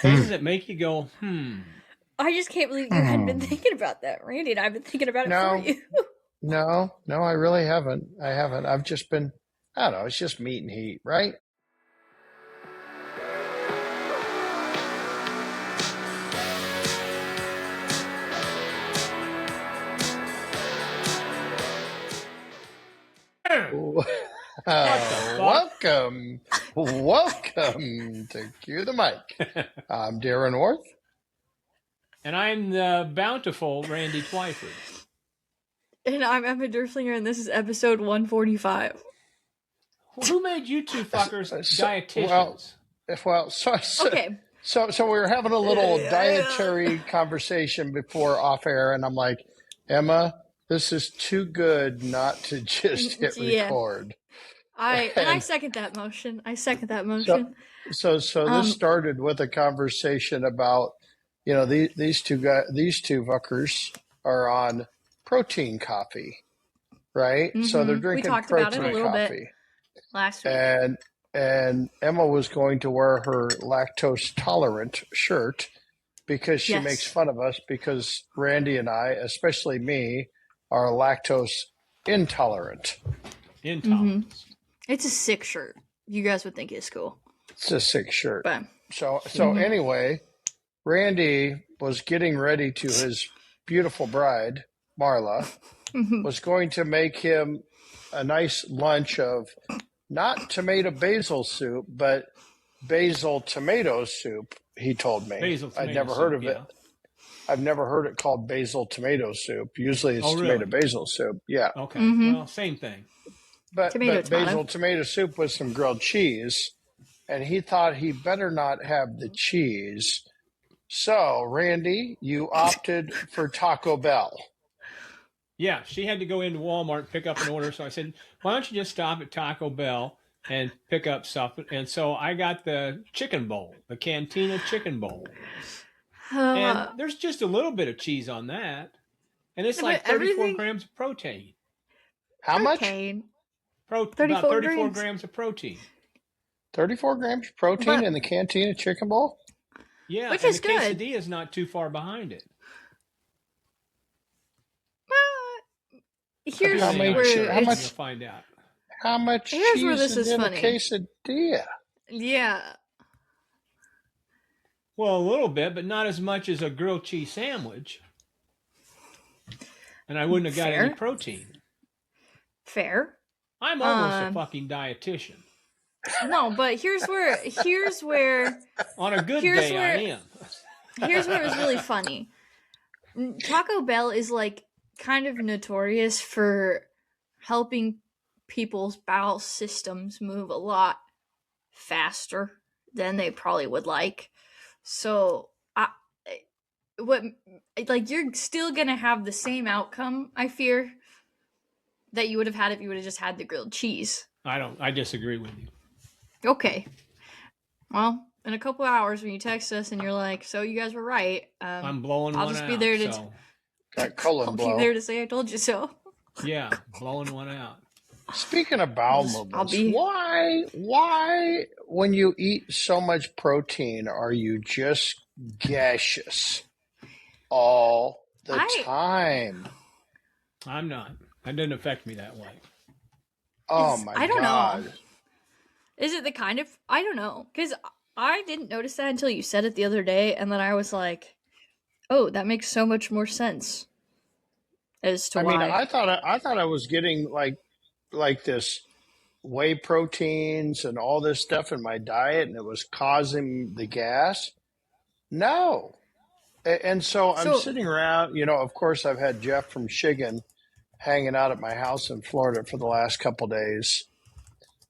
Doesn't it make you go, I just can't believe you hadn't been thinking about that, Randy, and I've been thinking about it for No, you. no, I really haven't. I haven't. I've just been, I don't know, it's just meat and heat, right? what the fuck? Welcome to Cue the Mic. I'm Darren Orth. And I'm the bountiful Randy Twyford. And I'm Emma Derflinger, and this is episode 145. Who made you two fuckers dietitians? Okay. So we were having a little dietary conversation before off air, and I'm like, Emma, this is too good not to just hit record. I second that motion. So this started with a conversation about, these two fuckers are on protein coffee, right? Mm-hmm. So they're drinking protein about it a little coffee. Bit last week. And Emma was going to wear her lactose tolerant shirt because she makes fun of us because Randy and I, especially me, are lactose intolerant. Mm-hmm. It's a sick shirt. You guys would think it's cool. It's a sick shirt. But, so anyway, Randy was getting ready to his beautiful bride, Marla, was going to make him a nice lunch of not tomato basil soup, but basil tomato soup, he told me. I'd never heard of it. I've never heard it called basil tomato soup. Usually it's tomato basil soup. Yeah. Okay. Well, same thing. But basil tomato soup with some grilled cheese, and he thought he better not have the cheese. So, Randy, you opted for Taco Bell. Yeah, she had to go into Walmart and pick up an order. So I said, why don't you just stop at Taco Bell and pick up stuff? And so I got the chicken bowl, the Cantina chicken bowl. And there's just a little bit of cheese on that. And it's like 34 grams of protein. How much? About 34 grams of protein. 34 grams of protein in the Cantina chicken bowl? Yeah, which is good. The quesadilla is not too far behind it. Here's how much you'll find out. How much here's cheese where this is in funny. a quesadilla? Yeah. Well, a little bit, but not as much as a grilled cheese sandwich. And I wouldn't have got any protein. Fair. I'm almost a fucking dietitian. No, but here's where on a good day I am. Here's where it was really funny. Taco Bell is like kind of notorious for helping people's bowel systems move a lot faster than they probably would like. So you're still gonna have the same outcome, I fear, that you would have had if you would have just had the grilled cheese. I disagree with you. Okay. Well, in a couple hours when you text us and you're like, so you guys were right. I'm blowing I'll one just out. be there to I'll be there to say I told you so. Yeah, blowing one out. Speaking of bowel movements, why when you eat so much protein are you just gaseous all the time? I'm not. That didn't affect me that way. I don't know. Is it the kind of... I don't know. Because I didn't notice that until you said it the other day. And then I was like, oh, that makes so much more sense. As to why. I mean, I thought I was getting like this whey proteins and all this stuff in my diet. And it was causing the gas. No. And so I'm sitting around. Of course, I've had Jeff from Shigan hanging out at my house in Florida for the last couple days.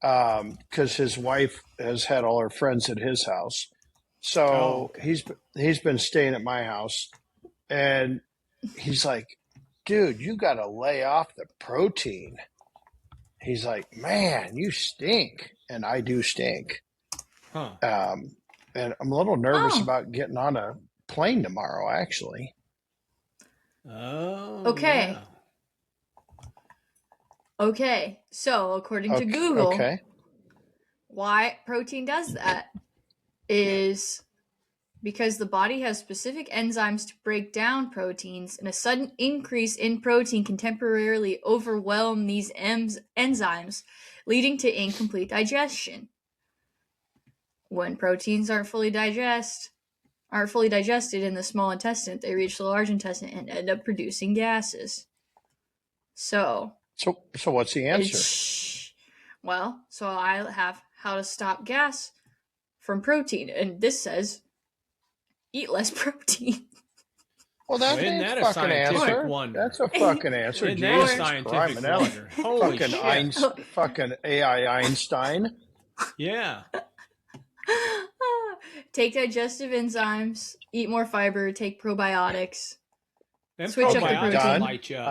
Because his wife has had all her friends at his house. So he's been staying at my house. And he's like, dude, you got to lay off the protein. He's like, man, you stink. And I do stink. Huh. And I'm a little nervous about getting on a plane tomorrow, actually. Oh. Okay. Yeah. Okay, so according to Google, why protein does that is because the body has specific enzymes to break down proteins, and a sudden increase in protein can temporarily overwhelm these enzymes, leading to incomplete digestion. When proteins aren't fully digested in the small intestine, they reach the large intestine and end up producing gases. So what's the answer? So I have how to stop gas from protein, and this says eat less protein. Well, that Isn't ain't that a a fucking scientific answer. wonder? That's a fucking answer. Isn't that a Jesus scientific Christ, man. wonder? Holy Fucking shit. fucking AI Einstein. Yeah. Take digestive enzymes, eat more fiber, take probiotics. Them Switch up the probiotics protein. light you up.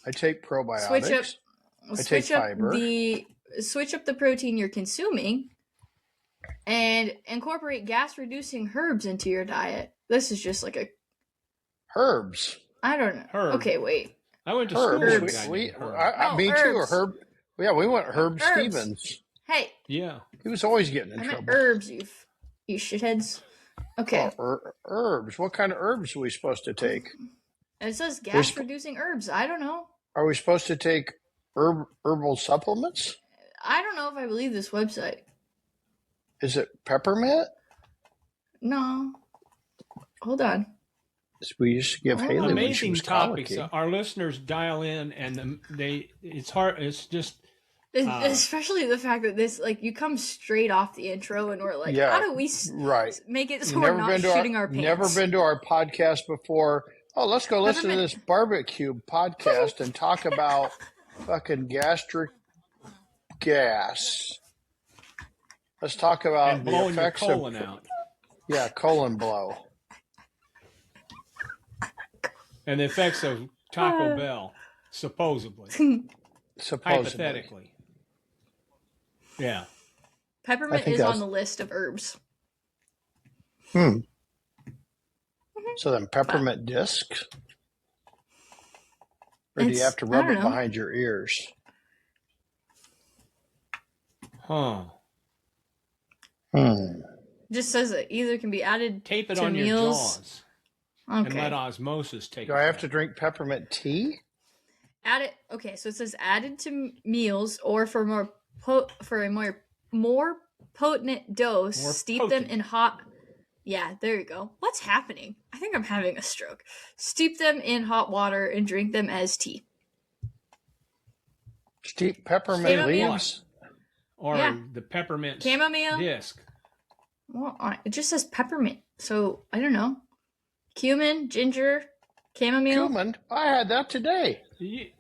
I take probiotics. Switch up the protein you're consuming, and incorporate gas-reducing herbs into your diet. This is just like a Herbs. I don't know. Herb. Okay, wait. I went to school with a guy named Herb. Me herbs. too. Herb. Yeah, we went Herb Herbs. Stevens. Hey, Yeah. He was always getting in I trouble. meant herbs, you shitheads. Okay. Herbs. What kind of herbs are we supposed to take? And it says gas-reducing herbs. I don't know. Are we supposed to take herbal supplements? I don't know if I believe this website. Is it peppermint? No. Hold on. We used to give Haley when she Amazing was topics. colicky. Our listeners dial in, and it's hard. It's just Especially the fact that this, like, you come straight off the intro, and we're like, how do we make it so we're not shooting our pants? Never been to our podcast before. Oh, let's go listen to this barbecue podcast and talk about fucking gastric gas. Let's talk about and the blowing your effects colon of out. Yeah, colon blow. And the effects of Taco Bell, supposedly. Hypothetically. Yeah. Peppermint is on the list of herbs. So then peppermint discs? Or do you have to rub it behind your ears? Huh. Just says it either can be added Tape it to on meals. your jaws. Okay. And let osmosis take Do I have to drink peppermint tea? Add it. Okay, so it says added to meals or for a more potent dose. Steep them in hot. Yeah, there you go. What's happening? I think I'm having a stroke. Steep them in hot water and drink them as tea. Steep peppermint leaves? Or the peppermint chamomile disc. Well, it just says peppermint, so I don't know. Cumin, ginger, chamomile. Cumin? I had that today. You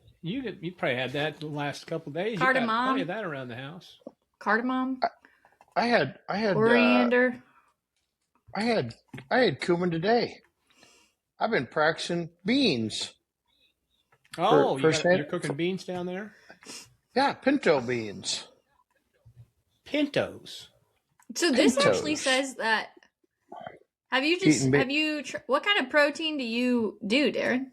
probably had that the last couple of days. Cardamom. You got plenty of that around the house. Cardamom. I had coriander. I had cumin today. I've been practicing beans. Oh, you're cooking beans down there? Yeah, pinto beans. Pintos. So this actually says that. What kind of protein do you do, Darren?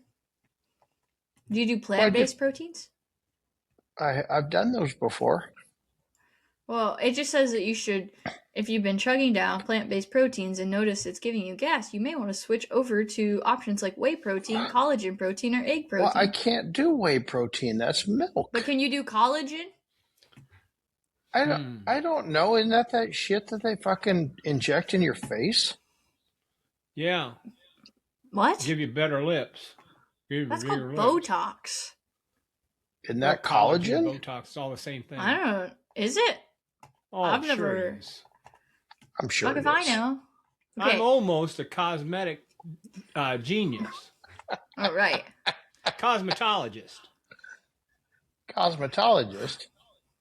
Do you do plant-based proteins? I've done those before. Well, it just says that you should, if you've been chugging down plant-based proteins and notice it's giving you gas, you may want to switch over to options like whey protein, collagen protein, or egg protein. Well, I can't do whey protein. That's milk. But can you do collagen? I don't know. Isn't that shit that they fucking inject in your face? Yeah. What? Give you better lips. That's called Botox. Isn't that collagen? Botox, it's all the same thing. I don't know. Is it? Oh, I've sure never. it is. I'm sure. Fuck if I know. Okay. I'm almost a cosmetic genius. All right. Cosmetologist. Cosmetologist.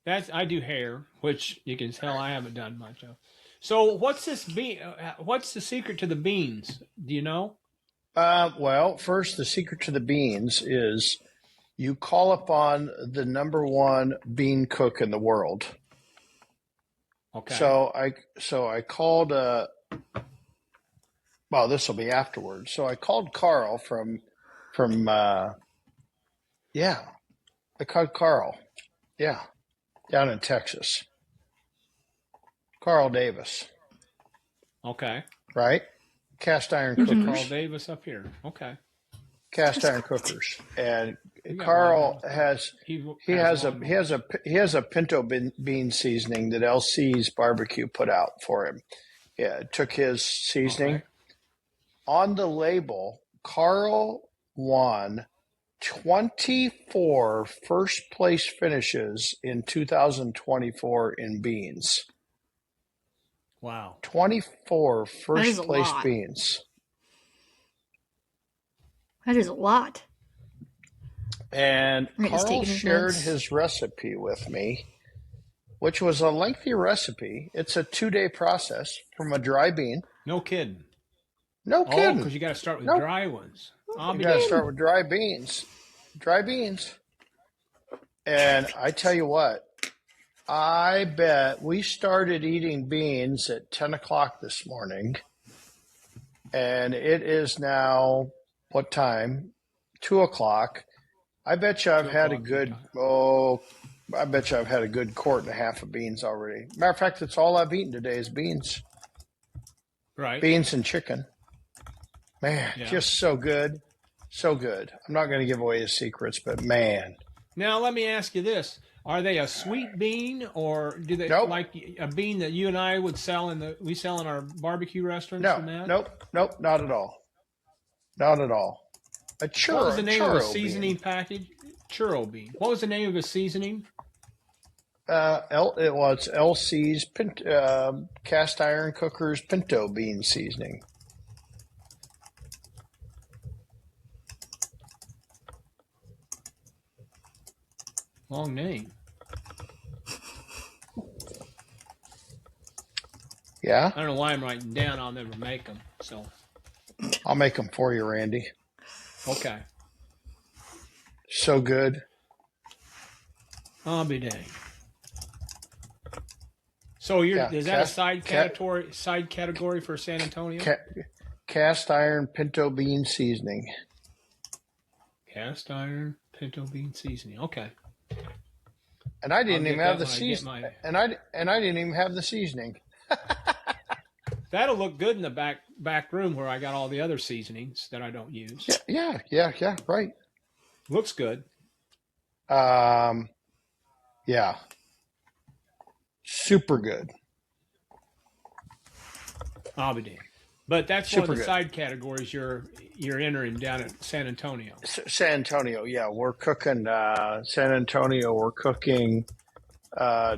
I do hair, which you can tell I haven't done much of. So what's this bean? What's the secret to the beans? Do you know? Well, first, the secret to the beans is you call upon the number one bean cook in the world. Okay. So I called. Well, this will be afterwards. So I called Carl from. Yeah, I called Carl. Yeah, down in Texas. Carl Davis. Okay. Right. cast iron There's a cookers. Carl Davis up here. Okay. Cast iron cookers. And We got Carl one. has He has one. he has a pinto bean seasoning that LC's barbecue put out for him. Yeah, took his seasoning. Okay. On the label, Carl won 24 first place finishes in 2024 in beans. Wow. 24 That first is a place lot. beans. That is a lot. And Right, he's Carl taking his shared notes. his recipe with me, which was a lengthy recipe. It's a 2-day process from a dry bean. No kidding. No Oh, kidding. because you got to start with Nope. dry ones. I'll You be got to damned. start with dry beans. Dry beans. And I tell you what, I bet we started eating beans at 10 o'clock this morning. And it is now, what time? 2 o'clock. I bet you I've 2 had a o'clock good, your time. I bet you I've had a good quart and a half of beans already. Matter of fact, that's all I've eaten today is beans. Right. Beans and chicken. Man, Yeah. just so good. So good. I'm not going to give away his secrets, but man. Now let me ask you this: are they a sweet bean, or do they Nope. like a bean that you and I would sell we sell in our barbecue restaurants? No, and that? nope, not at all. Not at all. A churro, What was the name of the churro seasoning bean. package? Churro bean. What was the name of the seasoning? It's LC's cast iron cookers pinto bean seasoning. Long name. Yeah, I don't know why I'm writing down. I'll never make them. So I'll make them for you, Randy. okay. So good. I'll be dang. So is that a side category for San Antonio? Cast iron pinto bean seasoning. Cast iron pinto bean seasoning. Okay. And I didn't I'll even get have that the when I get seasoning. my- And I didn't even have the seasoning. That'll look good in the back room where I got all the other seasonings that I don't use. Yeah, right. Looks good. Yeah. Super good. I'll be damned. But that's Super one of the good. side categories you're entering down at San Antonio. San Antonio, yeah, we're cooking San Antonio. We're cooking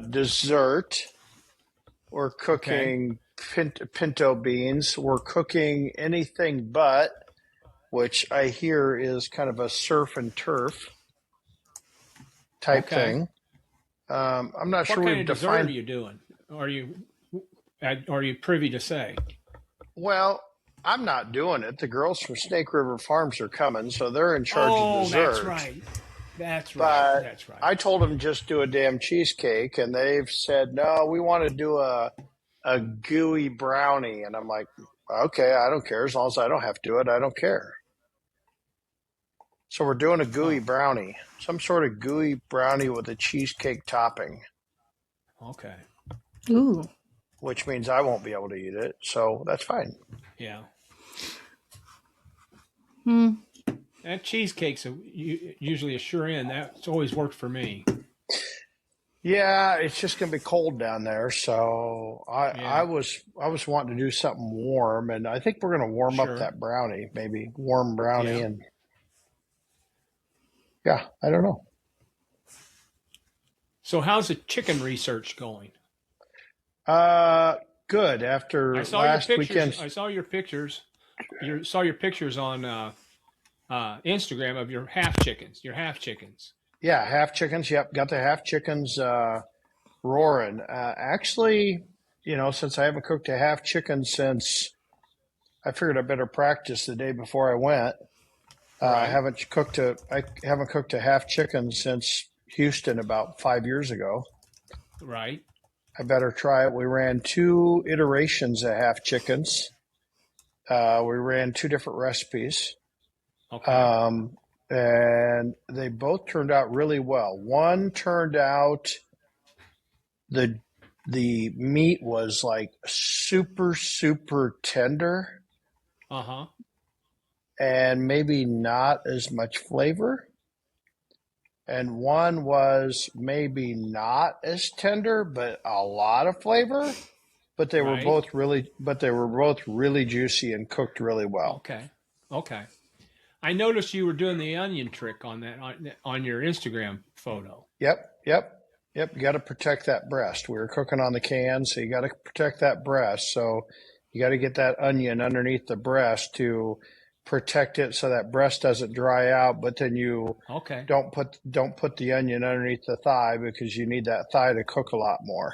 dessert. We're cooking pinto beans. We're cooking anything but, which I hear is kind of a surf and turf type thing. I'm not sure What kind we've of dessert defined. are you doing? Are you privy to say? Well, I'm not doing it. The girls from Snake River Farms are coming, so they're in charge of dessert. That's right. That's But right. That's right. I told them just do a damn cheesecake, and they've said, no, we want to do a gooey brownie. And I'm like, okay, I don't care. As long as I don't have to do it, I don't care. So we're doing a gooey brownie, some sort of gooey brownie with a cheesecake topping. Okay. Ooh. Which means I won't be able to eat it, so that's fine. Yeah. Hmm. That cheesecake's usually a sure in. That's always worked for me. Yeah, it's just gonna be cold down there, so I was wanting to do something warm, and I think we're gonna warm up that brownie, maybe warm brownie, and yeah, I don't know. So how's the chicken research going? Good. After I saw last your pictures. weekend, I saw your pictures. Saw your pictures on Instagram of your half chickens. yeah, half chickens. Yep, got the half chickens roaring. Actually, since I haven't cooked a half chicken since, I figured I better practice the day before I went. Right. I haven't cooked a half chicken since Houston about 5 years ago. Right. I better try it. We ran 2 iterations of half chickens. We ran 2 different recipes. Okay. And they both turned out really well. One turned out the meat was like super, super tender. Uh-huh. and maybe not as much flavor. And one was maybe not as tender, but a lot of flavor. But they were Right. both really juicy and cooked really well. Okay. Okay. I noticed you were doing the onion trick on that on your Instagram photo. Yep. You got to protect that breast. We were cooking on the can, so you got to protect that breast. So you got to get that onion underneath the breast to protect it so that breast doesn't dry out. But then you Okay. don't put the onion underneath the thigh because you need that thigh to cook a lot more.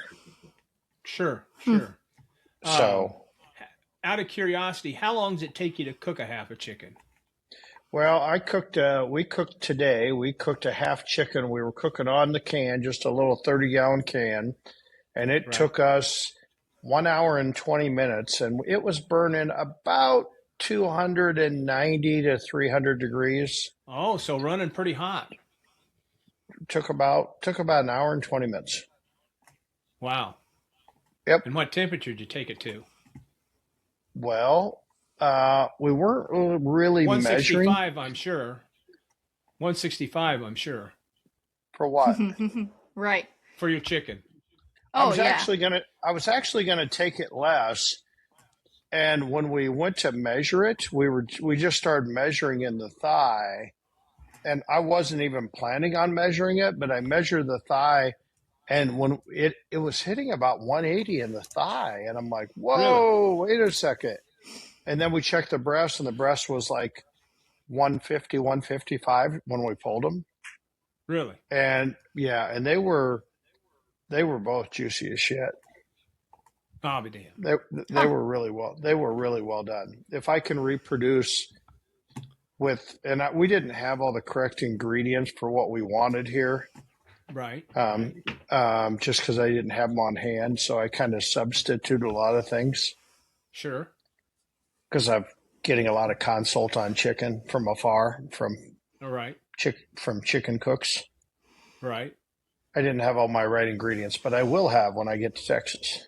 Sure. Hmm. Sure. Um, So, Out of curiosity, how long does it take you to cook a half a chicken? well, we cooked today. We cooked a half chicken. We were cooking on the can, just a little 30-gallon can. And it Right. took us 1 hour and 20 minutes, and it was burning about 290 to 300 degrees. Oh, so running pretty hot. Took about an hour and 20 minutes. Wow. Yep. And what temperature did you take it to? Well, we weren't really measuring 165, I'm sure. 165, I'm sure, for what. Right. for your chicken. I Oh was yeah. actually gonna take it less. And when we went to measure it, we just started measuring in the thigh, and I wasn't even planning on measuring it, but I measured the thigh, and when it was hitting about 180 in the thigh, and I'm like, Really? whoa, wait a second. And then we checked the breast, and the breast was like 150, 155 when we pulled them. Really? And yeah, and they were both juicy as shit. I'll be damned. They Huh. were really well done. If I can reproduce we didn't have all the correct ingredients for what we wanted here, Right. um, just because I didn't have them on hand. So I kind of substitute a lot of things Sure. because I'm getting a lot of consult on chicken from afar All right. from chicken cooks. Right. I didn't have all my right ingredients, but I will have when I get to Texas.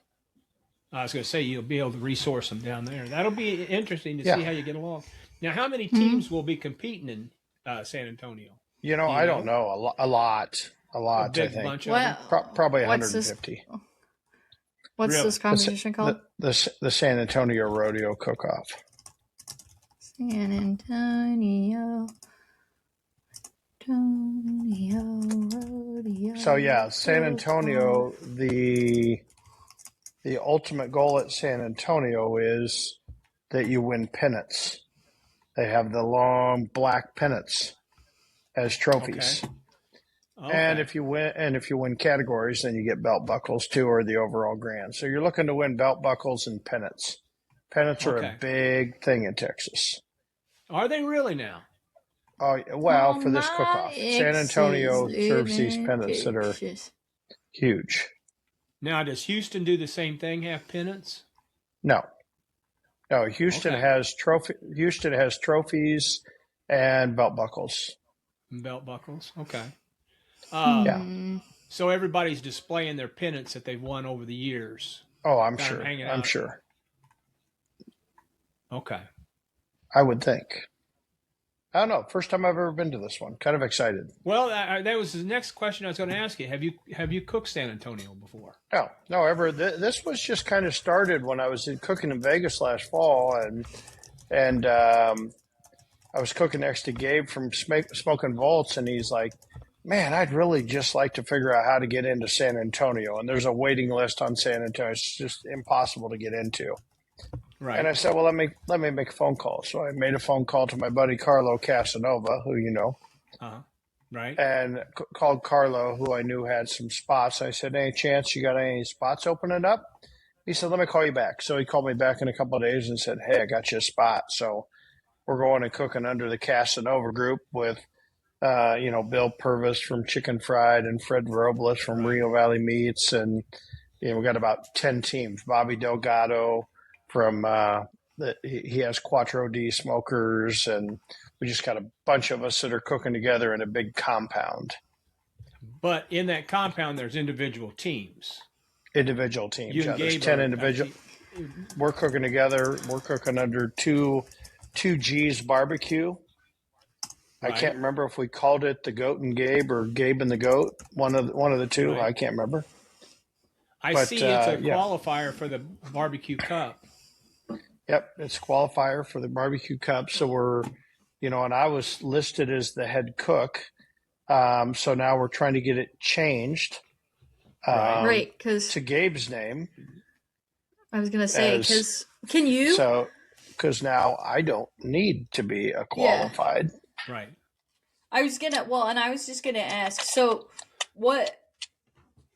I was going to say you'll be able to resource them down there. That'll be interesting to see Yeah. how you get along. Now, how many Mhm. teams will be competing in San Antonio? You know, Do you I don't know? know. A lot. A I big think. bunch of them. Probably What's this? 150. What's Really? this competition called? The San Antonio Rodeo Cook-Off. San Antonio. Rodeo. So yeah, San Antonio, the ultimate goal at San Antonio is that you win pennants. They have the long black pennants as trophies. Okay. And if you win categories, then you get belt buckles too, or the overall grand. So you're looking to win belt buckles and pennants. Pennants are a Okay. big thing in Texas. Are they really now? Oh well, All for this my cook-off, San exes Antonio serves live these in pennants that are Texas. huge. Now, does Houston do the same thing? Have pennants? No, Houston Okay. has trophies and belt buckles. And belt buckles. Okay. Yeah. So everybody's displaying their pennants that they've won over the years. Oh, I'm Got 'em sure. hanging I'm out. sure. Okay. I would think. I don't know. First time I've ever been to this one. Kind of excited. Well, that was the next question I was going to ask you. Have you cooked San Antonio before? No. Ever. This was just kind of started when I was cooking in Vegas last fall, and I was cooking next to Gabe from Smoking Vaults, and he's like, "Man, I'd really just like to figure out how to get into San Antonio." And there's a waiting list on San Antonio. It's just impossible to get into. Right. And I said, "Well, let me make a phone call." So I made a phone call to my buddy Carlo Casanova, who you know, Right. and called Carlo, who I knew had some spots. I said, "Any chance you got any spots opening up?" He said, "Let me call you back." So he called me back in a couple of days and said, "Hey, I got you a spot." So we're going and cooking under the Casanova group with, Bill Purvis from Chicken Fried and Fred Robles from Right. Rio Valley Meats, and we got about 10 teams. Bobby Delgado from he has Quattro D Smokers, and we just got a bunch of us that are cooking together in a big compound. But in that compound, there's individual teams. Individual teams. You and Yeah, there's Gabe 10 are individual. We're cooking together. We're cooking under two Two G's barbecue. Right. I can't remember if we called it the Goat and Gabe or Gabe and the Goat. One of the two. Right. I can't remember. I But see it's a yeah, qualifier for the barbecue cup. yep, it's a qualifier for the barbecue cup. So we're, and I was listed as the head cook. So now we're trying to get it changed Right. Right, because to Gabe's name. I was gonna say, As because can you? so, because now I don't need to be a qualified. Right. I was just gonna ask. So, what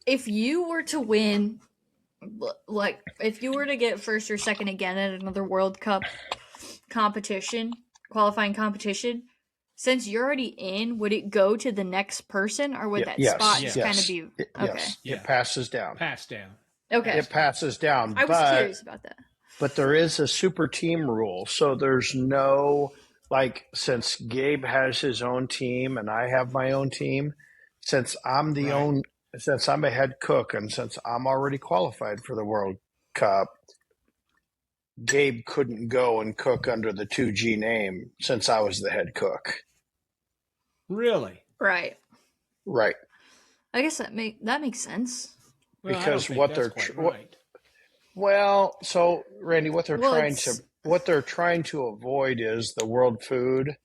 if you were to win? Like, if you were to get first or second again at another World Cup qualifying competition, since you're already in, would it go to the next person, or would that Yes, spot yes, just kind of be okay? Yes, Yeah. it passes down. Pass down. Okay, It passes down. I was curious about that. But there is a super team rule. So there's no, like, since Gabe has his own team and I have my own team, since I'm Right. since I'm a head cook and since I'm already qualified for the World Cup, Gabe couldn't go and cook under the 2G name since I was the head cook. Really? Right. Right. I guess that makes sense. Well, Because I don't think what that's they're quite tr- what- right. Well, so Randy, what they're Well, trying to avoid is the world food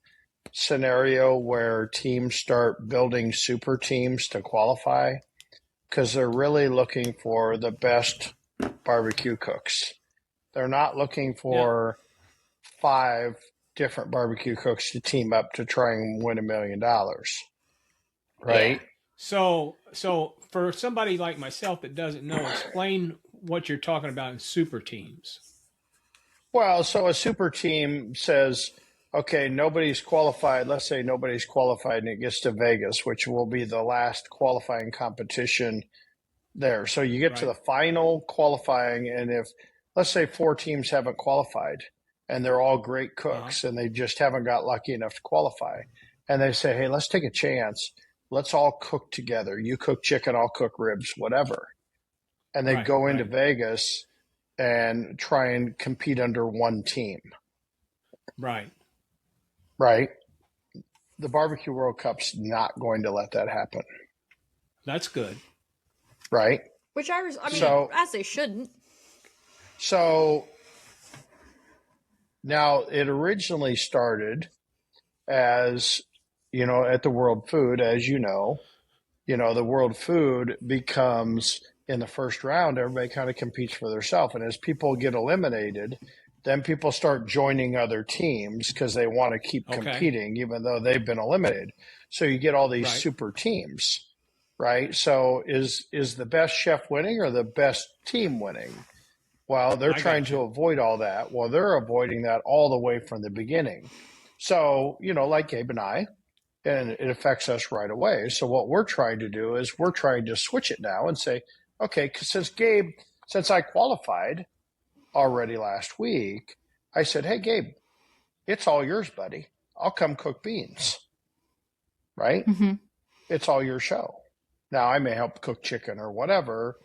scenario where teams start building super teams to qualify because they're really looking for the best barbecue cooks. They're not looking for 5 different barbecue cooks to team up to try and win $1 million. Right? Yeah. So for somebody like myself that doesn't know, explain what you're talking about in super teams. Well, so a super team says, okay, nobody's qualified. Let's say nobody's qualified and it gets to Vegas, which will be the last qualifying competition there. So you get to the Right. final qualifying, and if, let's say, 4 teams haven't qualified and they're all great cooks and they just haven't got lucky enough to qualify, and they say, hey, let's take a chance. Let's all cook together. You cook chicken, I'll cook ribs, whatever. And they Right. go into Right. Vegas and try and compete under one team, Right. right? The Barbecue World Cup's not going to let that happen, That's good. right? Which I mean, So- as they shouldn't. So now it originally started as, at the World Food, as the World Food becomes in the first round, everybody kind of competes for themselves. And as people get eliminated, then people start joining other teams because they want to keep Okay. competing, even though they've been eliminated. So you get all these Right. super teams, right? So is the best chef winning or the best team winning? Well, they're I trying gotcha. to avoid all that. Well, they're avoiding that all the way from the beginning. So, like Gabe and I, and it affects us right away. So what we're trying to do is we're trying to switch it now and say, okay, 'cause since I qualified already last week, I said, hey, Gabe, it's all yours, buddy. I'll come cook beans, right? Mm-hmm. It's all your show. Now I may help cook chicken or whatever,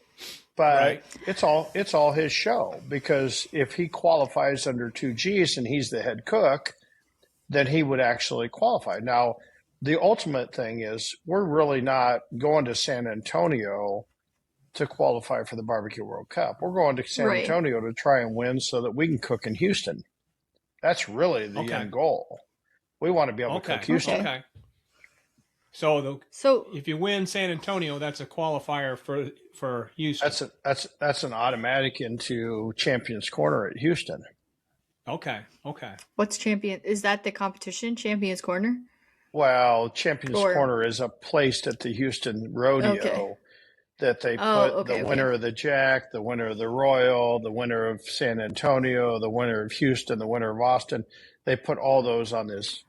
but Right. it's all his show, because if he qualifies under 2Gs and he's the head cook, then he would actually qualify. Now, the ultimate thing is we're really not going to San Antonio to qualify for the Barbecue World Cup. We're going to San Right. Antonio to try and win so that we can cook in Houston. That's really the Okay. end goal. We want to be able to Okay. cook Houston. Okay. So So if you win San Antonio, that's a qualifier for Houston. That's an automatic into Champions Corner at Houston. Okay. Okay. what's champion? Is that the competition? Champions Corner? Well, Champions Or- Corner is a place at the Houston Rodeo Okay. that they Oh, put okay, the okay. winner of the Jack, the winner of the Royal, the winner of San Antonio, the winner of Houston, the winner of Austin. They put all those on this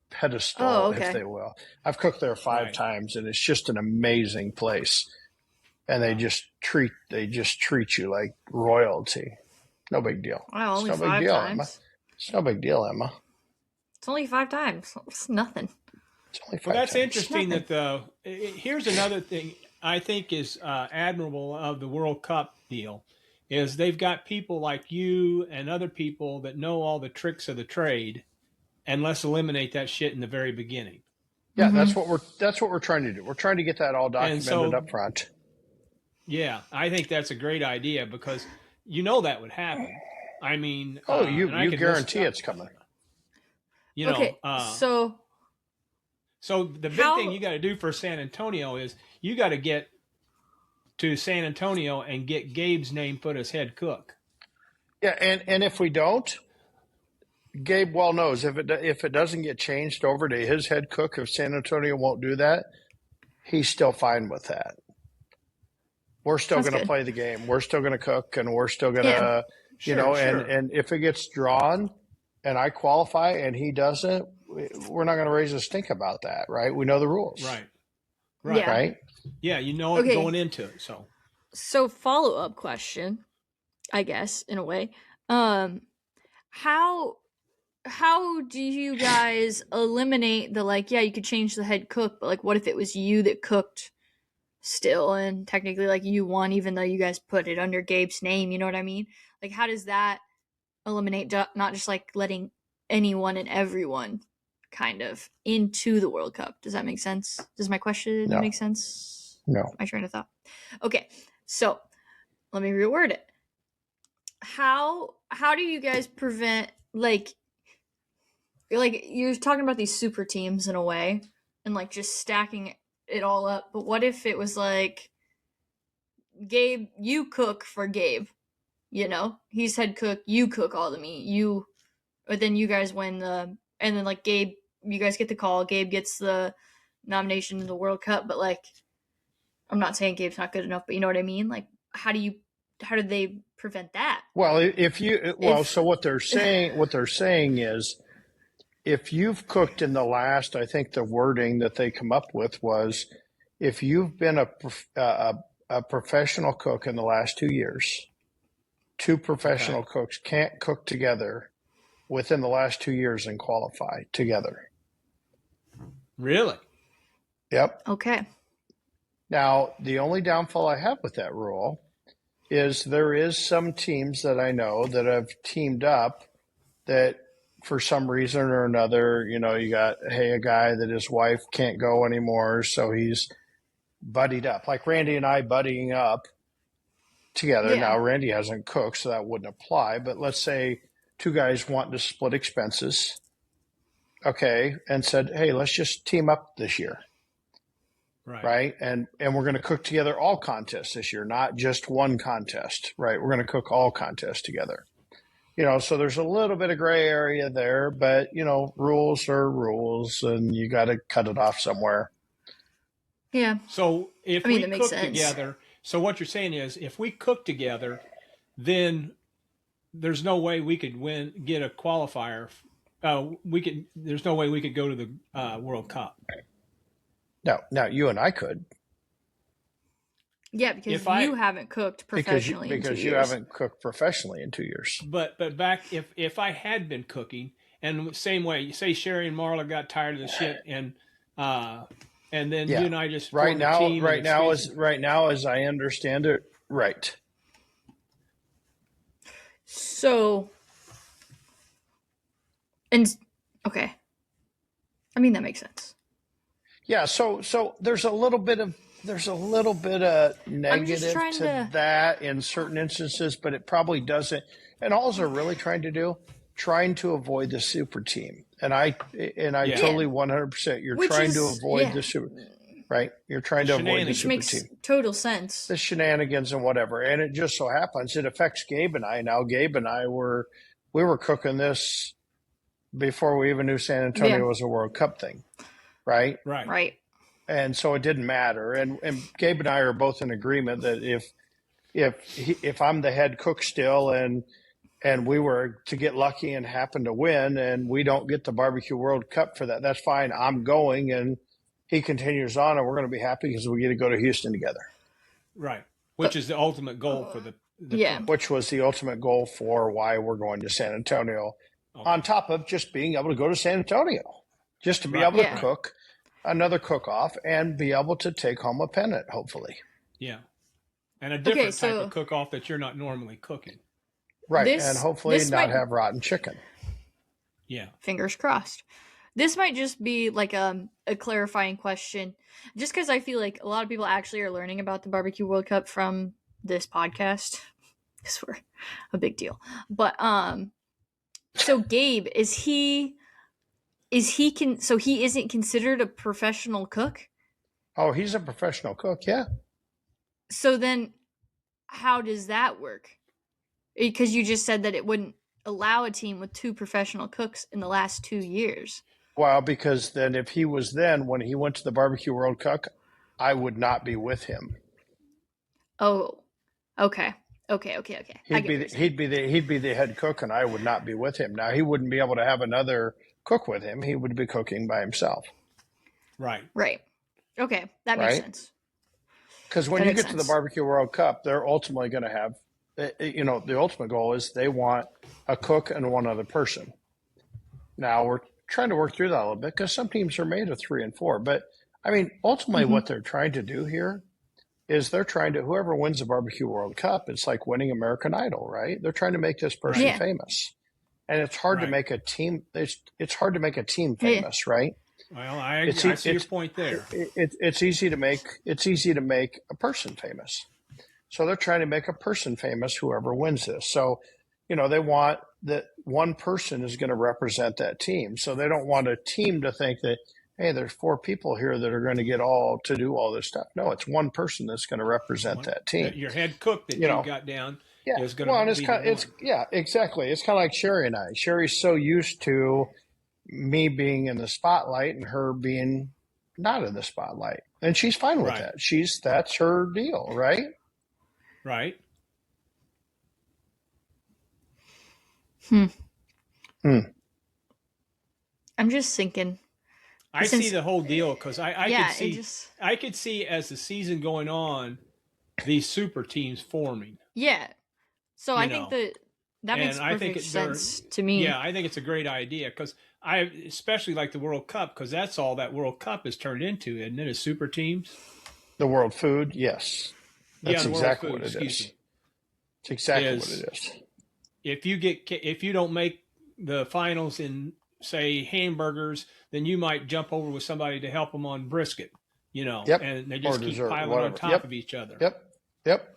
pedestal, Oh, okay. if they will. I've cooked there 5 Right. times, and it's just an amazing place. And they just treat you like royalty. No big deal. Wow, only it's no 5 big deal, times. Emma. It's no big deal, Emma. It's only 5 times. It's nothing. It's only 5 Well, that's times. interesting. Here's another thing I think is admirable of the World Cup deal is they've got people like you and other people that know all the tricks of the trade, and let's eliminate that shit in the very beginning. Yeah, Mhm. that's what we're trying to do. We're trying to get that all And documented so, up front. yeah, I think that's a great idea because that would happen. I mean, Oh, and I you could list, guarantee it's coming. Okay, so so the big thing how? you got to do for San Antonio is you got to get to San Antonio and get Gabe's name put as head cook. Yeah, and if we don't, Gabe well knows if it doesn't get changed over to his head cook, if San Antonio won't do that, he's still fine with that. We're still Sounds going to good. play the game. We're still going to cook, and we're still going Yeah. to, Sure, sure. and if it gets drawn, and I qualify and he doesn't, we're not going to raise a stink about that, right? We know the rules, Right. Yeah. right? Yeah, you know it Okay. going into it. So follow-up question, I guess, in a way. How do you guys eliminate the like, yeah, you could change the head cook, but like what if it was you that cooked still and technically like you won even though you guys put it under Gabe's name, you know what I mean? Like how does that eliminate not just like letting anyone and everyone kind of into the World Cup? Does that make sense? Does my question No. make sense? No. My train of thought. Okay, so let me reword it. How do you guys prevent like you're talking about these super teams in a way and like just stacking it all up, but what if it was like Gabe, you cook for Gabe, he's head cook, you cook all the meat, but then you guys win and then like Gabe, you guys get the call, Gabe gets the nomination in the World Cup, but like I'm not saying Gabe's not good enough, but you know what I mean? Like how do they prevent that? Well, so what they're saying is if you've cooked in the last, I think the wording that they come up with was if you've been a professional cook in the last 2 years, two professional cooks can't cook together within the last 2 years and qualify together. Really? Yep. Okay. Now, the only downfall I have with that rule is there is some teams that I know that have teamed up that for some reason or another, you got, a guy that his wife can't go anymore, so he's buddied up. Like Randy and I buddying up together. Yeah. Now, Randy hasn't cooked, so that wouldn't apply. But let's say two guys want to split expenses, and said, hey, let's just team up this year. Right. And we're going to cook together all contests this year, not just one contest. Right. We're going to cook all contests together. So there's a little bit of gray area there, but rules are rules and you got to cut it off somewhere. Yeah. So if we that makes cook sense. together, so what you're saying is if we cook together, then there's no way we could get a qualifier. There's no way we could go to the World Cup. Now you and I could. Yeah, because you haven't cooked professionally because you haven't cooked professionally in 2 years. But back if I had been cooking, and same way, you say Sherry and Marla got tired of the shit, and then you and I just right now, as I understand it, right. So, okay, I mean that makes sense. Yeah, so there's a little bit of negative to that in certain instances, but it probably doesn't. And all they're really trying to avoid the super team. And I totally 100%. You're trying to avoid the super, right? You're trying to avoid the super team. Makes total sense. The shenanigans and whatever. And it just so happens it affects Gabe and I. Now Gabe and I were cooking this before we even knew San Antonio was a World Cup thing. Right. And so it didn't matter. And Gabe and I are both in agreement that if I'm the head cook still and we were to get lucky and happen to win and we don't get the Barbecue World Cup for that, that's fine. I'm going and he continues on and we're going to be happy because we get to go to Houston together. Right. Which is the ultimate goal for the which was the ultimate goal for why we're going to San Antonio on top of just being able to go to San Antonio, just to be able to cook another cook-off and be able to take home a pennant, hopefully. Yeah. And a different type so of cook-off that you're not normally cooking. Right. This- and hopefully this not might- have rotten chicken. Yeah. fingers crossed. This might just be like a clarifying question, just because I feel like a lot of people actually are learning about the Barbecue World Cup from this podcast, because we're a big deal. But so Gabe, he isn't considered a professional cook? Oh, he's a professional cook. Yeah. So then, how does that work? Because you just said that it wouldn't allow a team with 2 professional cooks in the last 2 years. Well, because then if he was when he went to the Barbecue World Cup, I would not be with him. Oh, okay. He'd be the head cook, and I would not be with him. Now he wouldn't be able to have another cook with him. He would be cooking by himself. Right. Right. Okay, that makes Right? sense. Because when That you makes get to the sense. Barbecue World Cup, they're ultimately going to have, the ultimate goal is they want a cook and one other person. Now we're trying to work through that a little bit because some teams are made of 3 and 4. But I mean, ultimately, what they're trying to do here is whoever wins the Barbecue World Cup, it's like winning American Idol, right? They're trying to make this person Yeah. famous, and it's hard to Right. make a team. It's hard to make a team famous, right? Well, I It's- see your it's- point there. It's easy to make a person famous. So they're trying to make a person famous, whoever wins this. So, they want that one person is going to represent that team. So they don't want a team to think that, hey, there's 4 people here that are going to get all to do all this stuff. No, it's one person that's going to represent that team. Your head cook that You know. you got down Yeah. is going Well, to and be the one. yeah, exactly. It's kind of like Sherry and I. Sherry's so used to me being in the spotlight and her being not in the spotlight, and she's fine with Right. that. That's her deal, right? Right. I'm just thinking. I Since- see the whole deal because I Yeah, could see it just I could see as the season going on these super teams forming. yeah. So I You think know. that makes And I think perfect they're- sense to me. Yeah, I think it's a great idea because I especially like the World Cup because that's all that World Cup is turned into, isn't it? Is super teams. The world food, yes, that's the exactly World what Food, it excuse is. me. It's exactly Is- what it is. If you don't make the finals in say hamburgers, then you might jump over with somebody to help them on brisket. Yep. And they just Or keep dessert, piling whatever. on top Yep. of each other. Yep.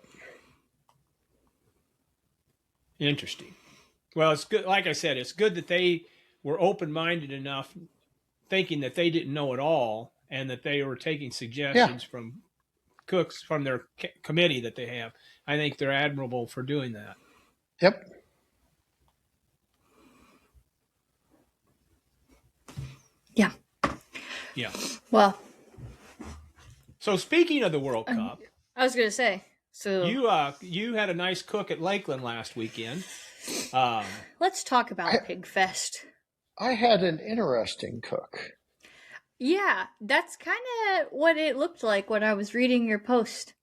Interesting. Well, it's good. Like I said, it's good that they were open-minded enough, thinking that they didn't know it all, and that they were taking suggestions from cooks from their committee that they have. I think they're admirable for doing that. Yep. Yeah. Yeah. Well, So speaking of the World Cup, I was gonna say. So you had a nice cook at Lakeland last weekend. let's talk about Pig Fest. I had an interesting cook. Yeah, that's kind of what it looked like when I was reading your post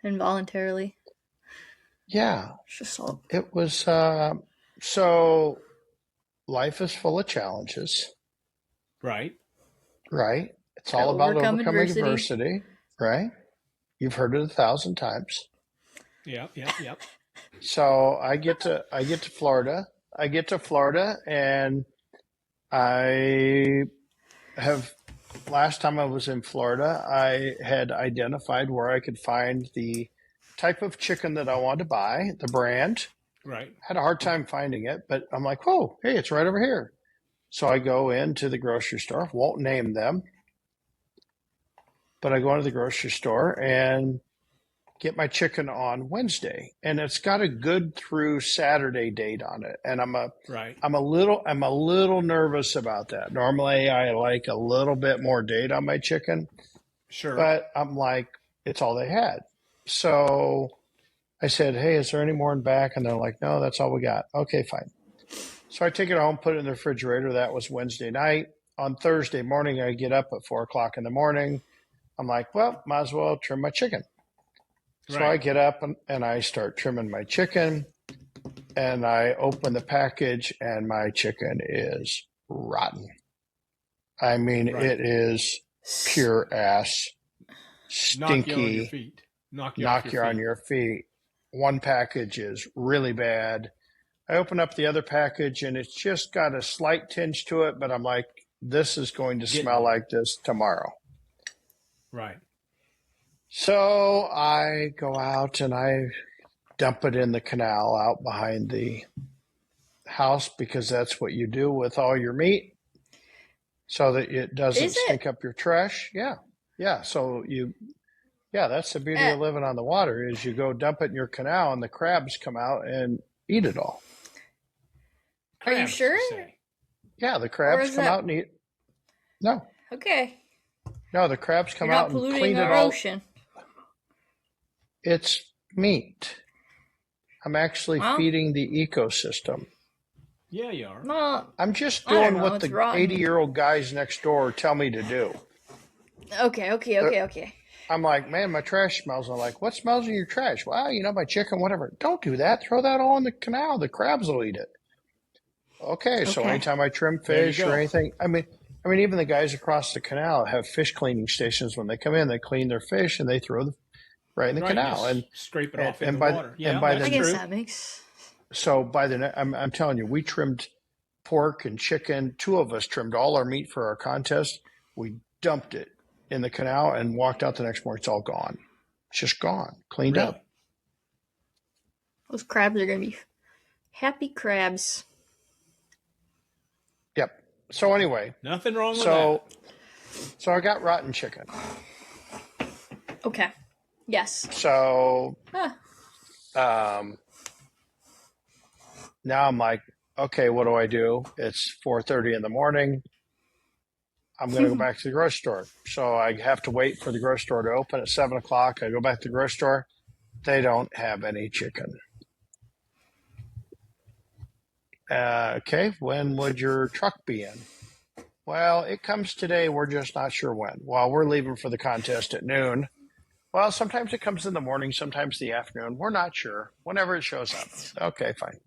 involuntarily. Yeah, It's just all it was. So life is full of challenges, Right. right? It's Gotta all about overcome overcoming adversity. adversity, right? You've heard it 1,000 times. Yeah. So I get to Florida. And I have last time I was in Florida, I had identified where I could find the type of chicken that I wanted to buy, the brand. Right. Had a hard time finding it, but I'm like, oh, hey, it's right over here. So I go into the grocery store, won't name them, but I go into the grocery store and get my chicken on Wednesday, and it's got a good through Saturday date on it. And I'm a little nervous about that. Normally I like a little bit more date on my chicken, Sure. but I'm like, it's all they had. So I said, hey, is there any more in back? And they're like, no, that's all we got. Okay, fine. So I take it home, put it in the refrigerator. That was Wednesday night. On Thursday morning, I get up at 4:00 in the morning. I'm like, well, might as well trim my chicken. So I Right. get up and I start trimming my chicken, and I open the package, and my chicken is rotten. I mean, Right. it is pure ass, Knock you on your stinky, feet. knock you off knock your you on feet. your feet. One package is really bad. I open up the other package and it's just got a slight tinge to it, but I'm like, this is going to Getting smell there. like this tomorrow. Right. So I go out and I dump it in the canal out behind the house because that's what you do with all your meat so that it doesn't Is it? stink up your trash. Yeah. Yeah. So that's the beauty of living on the water is you go dump it in your canal and the crabs come out and eat it all. Are you Crabs, sure? say. Yeah, the crabs is come that- out and eat. No, Okay. the crabs come You're out not and polluting clean it our all. ocean. It's meat. I'm actually Well- feeding the ecosystem. Yeah, you are. Well, I'm just I don't doing know, what it's the rotten. 80-year-old guys next door tell me to do. okay. I'm like, man, my trash smells. I'm like, what smells in your trash? Well, my chicken, whatever. Don't do that. Throw that all in the canal. The crabs will eat it. Okay, so Okay. anytime I trim There you fish or go. anything, I mean, even the guys across the canal have fish cleaning stations. When they come in, they clean their fish and they throw them right in the Right, canal. just And scrape it and- off in and the by the- water. and Yeah, by that's I the- guess true. that makes. so I'm telling you, we trimmed pork and chicken. Two of us trimmed all our meat for our contest. We dumped it in the canal and walked out the next morning. It's all gone. It's just gone, cleaned Really? up. Those crabs are gonna be happy crabs. Yep. So anyway, Nothing wrong with so I got rotten chicken. Okay. Yes. So Huh. now I'm like, okay, what do I do? It's 4:30 in the morning. I'm going to go back to the grocery store. So I have to wait for the grocery store to open at 7 o'clock. I go back to the grocery store. They don't have any chicken. Okay, when would your truck be in? Well, it comes today. We're just not sure when. Well, we're leaving for the contest at noon. Well, sometimes it comes in the morning, sometimes the afternoon. We're not sure. Whenever it shows up. Okay, fine.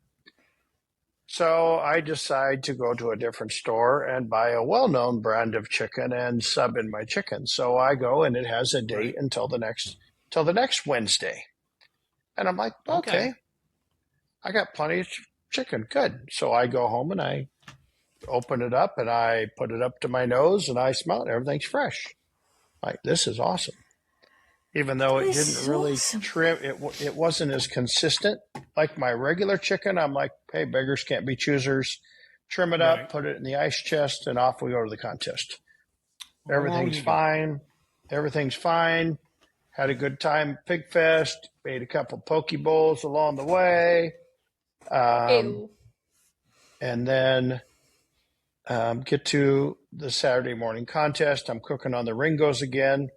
So I decide to go to a different store and buy a well-known brand of chicken and sub in my chicken. So I go and it has a date until the next Wednesday. And I'm like, okay. I got plenty of chicken. Good. So I go home and I open it up and I put it up to my nose and I smell it. Everything's fresh. Like, this is awesome. Even though it This didn't is really awesome. trim, it wasn't as consistent like my regular chicken. I'm like, hey, beggars can't be choosers. Trim it up, Right. put it in the ice chest, and off we go to the contest. How long Everything's you go? fine. Everything's fine. Had a good time at Pig Fest. Made a couple poke bowls along the way. Ew. And then get to the Saturday morning contest. I'm cooking on the Ringos again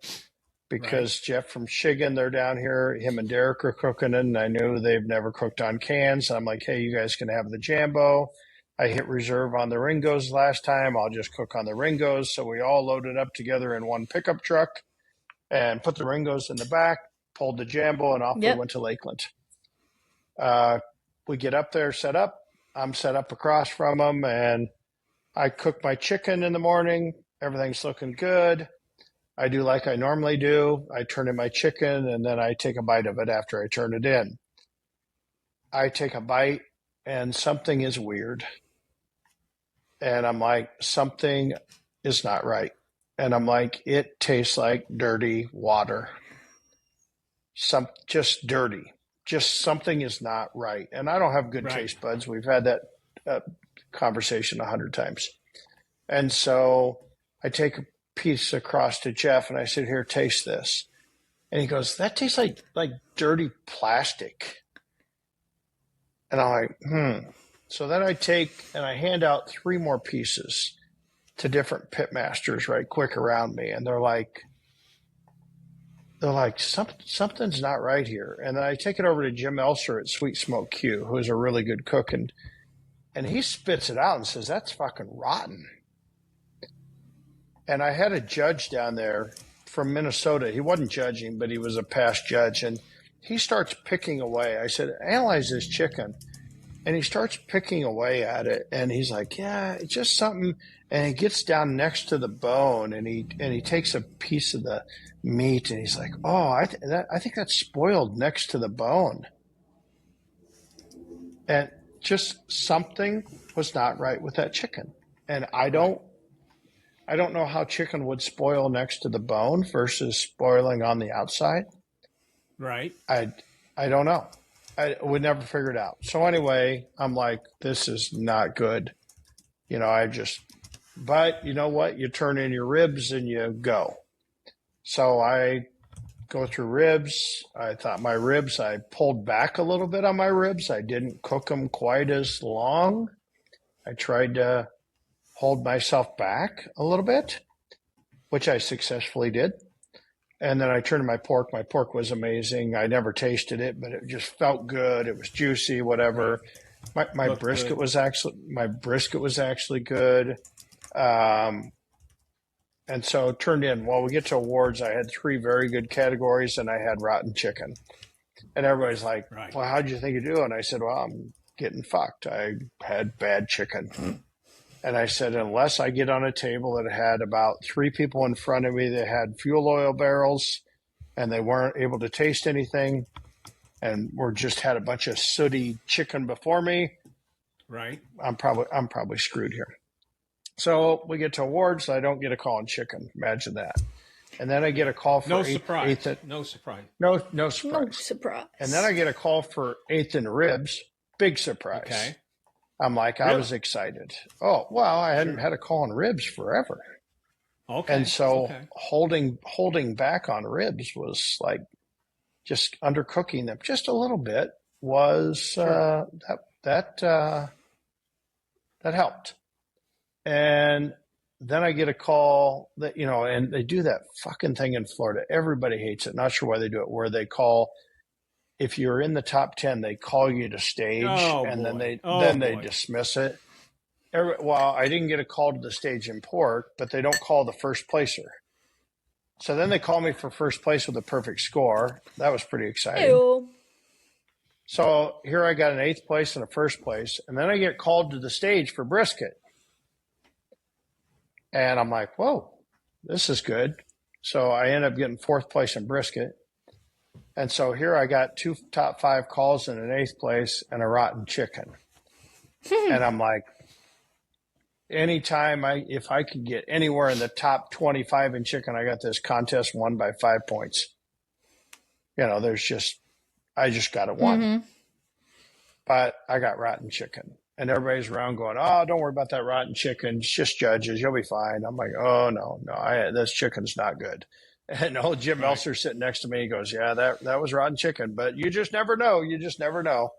because Jeff from Shigan, they're down here. Him and Derek are cooking it, and I knew they've never cooked on cans. I'm like, hey, you guys can have the Jambo. I hit reserve on the Ringos last time. I'll just cook on the Ringos. So we all loaded up together in one pickup truck and put the Ringos in the back, pulled the Jambo, and off we Yep. went to Lakeland. We get up there, set up. I'm set up across from them, and I cook my chicken in the morning. Everything's looking good. I do like I normally do. I turn in my chicken, and then I take a bite of it after I turn it in. I take a bite, and something is weird. And I'm like, something is not right. And I'm like, it tastes like dirty water. Just dirty. Just something is not right. And I don't have good Right. taste buds. We've had that conversation 100 times. And so I take a piece across to Jeff and I said, here, taste this. And he goes, that tastes like dirty plastic. And I'm like, So then I take and I hand out 3 more pieces to different pitmasters right quick around me. And they're like, something's not right here. And then I take it over to Jim Elser at Sweet Smoke Q, who's a really good cook. And he spits it out and says, that's fucking rotten. And I had a judge down there from Minnesota. He wasn't judging, but he was a past judge. And he starts picking away. I said, analyze this chicken. And he starts picking away at it, and he's like, "Yeah, it's just something." And he gets down next to the bone, and he takes a piece of the meat, and he's like, "Oh, I think that's spoiled next to the bone." And just something was not right with that chicken. And I don't know how chicken would spoil next to the bone versus spoiling on the outside. Right. I don't know. I would never figure it out. So anyway, I'm like, this is not good. But you know what? You turn in your ribs and you go. So I go through ribs. I thought I pulled back a little bit on my ribs. I didn't cook them quite as long. I tried to hold myself back a little bit, which I successfully did. And then I turned to my pork. My pork was amazing. I never tasted it, but it just felt good. It was juicy, whatever. My brisket was actually good. And so it turned in. Well, we get to awards. I had 3 very good categories, and I had rotten chicken. And everybody's like, "Well, how'd you think you do?" And I said, "Well, I'm getting fucked. I had bad chicken." And I said, unless I get on a table that had about 3 people in front of me that had fuel oil barrels and they weren't able to taste anything and just had a bunch of sooty chicken before me, right, I'm probably screwed here. So we get to awards. I don't get a call on chicken. Imagine that. And then I get a call for no eighth surprise. No surprise. And then I get a call for eighth and ribs. Big surprise. Okay. I'm like, Really? I was excited. Oh, well, I hadn't had a call on ribs forever. Okay. And so holding back on ribs was like just undercooking them just a little bit was that helped. And then I get a call that, and they do that fucking thing in Florida. Everybody hates it. Not sure why they do it, where they call, if you're in the top 10, they call you to stage, then they dismiss it. Well, I didn't get a call to the stage in pork, but they don't call the first placer. So then they call me for first place with a perfect score. That was pretty exciting. Ew. So here I got an 8th place and a first place, and then I get called to the stage for brisket. And I'm like, whoa, this is good. So I end up getting 4th place in brisket. And so here I got 2 top 5 calls and an 8th place and a rotten chicken. And I'm like, anytime if I could get anywhere in the top 25 in chicken, I got this contest won by 5 points. I just got it won. Mm-hmm. But I got rotten chicken. And everybody's around going, oh, don't worry about that rotten chicken. It's just judges. You'll be fine. I'm like, oh, no, this chicken's not good. And old Jim Meltzer sitting next to me, he goes, yeah, that was rotten chicken, but you just never know. You just never know.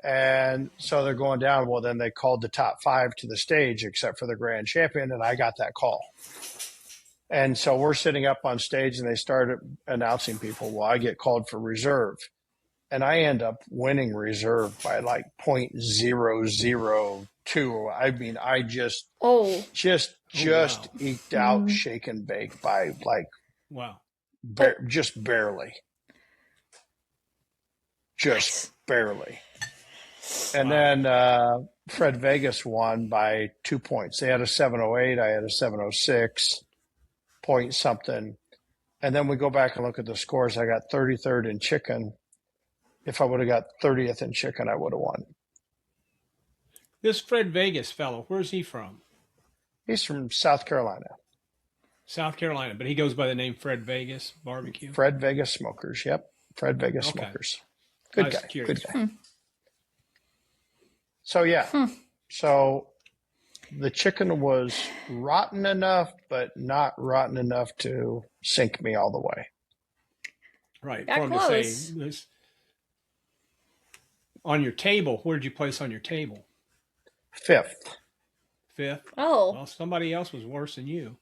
And so they're going down. Well, then they called the top 5 to the stage, except for the grand champion, and I got that call. And so we're sitting up on stage, and they started announcing people. Well, I get called for reserve. And I end up winning reserve by like 0.002. I mean, I just eked out shake and bake by like, just barely. Just barely. And then Fred Vegas won by 2 points. They had a 708. I had a 706 point something. And then we go back and look at the scores. I got 33rd in chicken. If I would have got 30th in chicken, I would have won. This Fred Vegas fellow, where's he from? He's from South Carolina. South Carolina, but he goes by the name Fred Vegas Barbecue? Fred Vegas Smokers, yep. Fred Vegas Smokers. Good guy. Good guy. So, yeah. So the chicken was rotten enough, but not rotten enough to sink me all the way. Right. That For him to say this. On your table, where did you place on your table? 5th. 5th? Oh. Well, somebody else was worse than you.